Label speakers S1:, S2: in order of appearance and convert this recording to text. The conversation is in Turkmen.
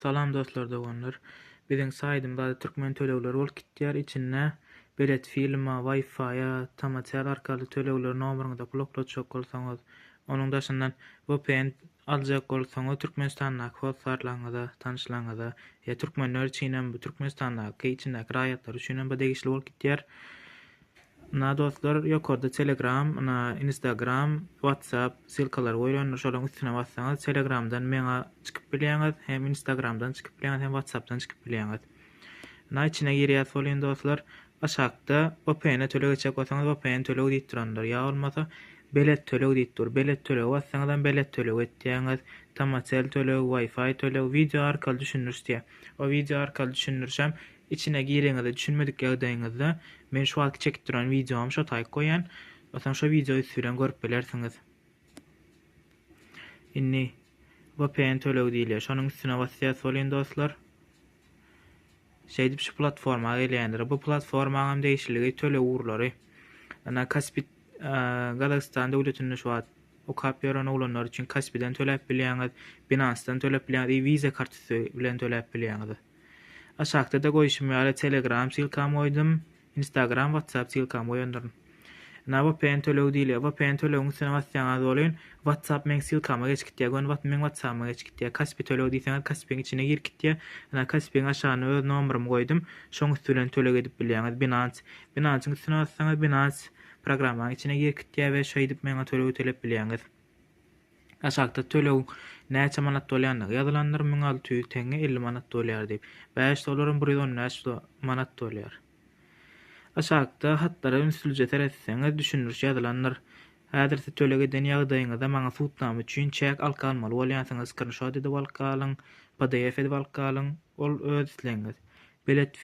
S1: Salam dostlar doganlar. Biziň saýdymda türkmen tölegleri bolup gitýär. Içinde belet filma, Wi-Fi-a, tamaçal arkaly tölegleri nomeryňyza bloklatjak bolsaňyz, onuň daşyndan VPN aljak bolsaňyz Türkmenistandaky websaytlaryňyza, tanışlaryňyza, türkmenler üçinem bu Türkmenistandaky içindäki raýatlar üçinem bu degişli bolup gitýär. Na dostlar, ýokarda Telegram, Instagram, WhatsApp silkalar goýulanlar, şolaryň üstüne bassaňyz Telegramdan meňe çykyp bilýäňiz, hem Instagramdan çykyp bilýäňiz, hem WhatsAppdan çykyp bilýäňiz. Içine girýär bolýan dostlar. Aşakda VPN tölege geçek bolsaňyz VPN tölegi diýip duranlar. Ya bolmasa belet tölegi diýip dur. Belet tölegi bassaňyz belet tölegi etdiňiz. Tamaçal tölegi, Wi-Fi tölegi, video arkaly düşünürse, o video arkaly düşünürşem içine gireňizde düşünmedik ýagdaýyňyzda men şu wagtky çekip duran videomy şo taýyp goýan. Basaň şo videoyu süren görüp bilersiňiz. Inni VPN tölegi diýilýär. Şonuň üstüne basýar bolýan dostlar. Şu platforma gelýändir. Bu platformaň değişiligi tölegi urlary. Kaspi Gazakistan döwletinde şu wagt o kapýaran olanlar üçin Kaspi'den töläp bilýäňiz, Binance'dan töläp bilýäňiz, Visa kartysy bilen töläp bilýäňiz. Aşağıda da goýuşum Telegram silkam goýdum, Instagram, WhatsApp silkam goýandyryn. VPN tölegi diýilýär. VPN tölegiň üstüne bassaňyz bolýan. WhatsApp meň silkama geçikdiýär. Meň WhatsApp'ma geçikdiýär. Kaspi tölegi diýseňiz Kaspiň içine girip gitdiýär. Kaspiň aşagyna öz nomerymy goýdum. Şoň üstüne töleg edip bilýäňiz. Binance'ň üstüne bassaňyz Binance programmaň içine girip gitdiýär we şeýdip meňe tölegi töläp bilýäňiz. Aşağıda töleg näçe manat bolýandygy ýazylandyr, 1600 tenge 50 manat bolýar diýip. $5 110 manat bolýar. Aşağıda hatlara ünsülje teretseniz düşünürse ýazylandyr. Häzirse töleg eden ýagdaýyňyzda maňa suwtnama üçin çek alkalmaly bolýansyňyz, screenshot edip alkalyň, PDF edip alkalyň, ol öz isleňiz. Belet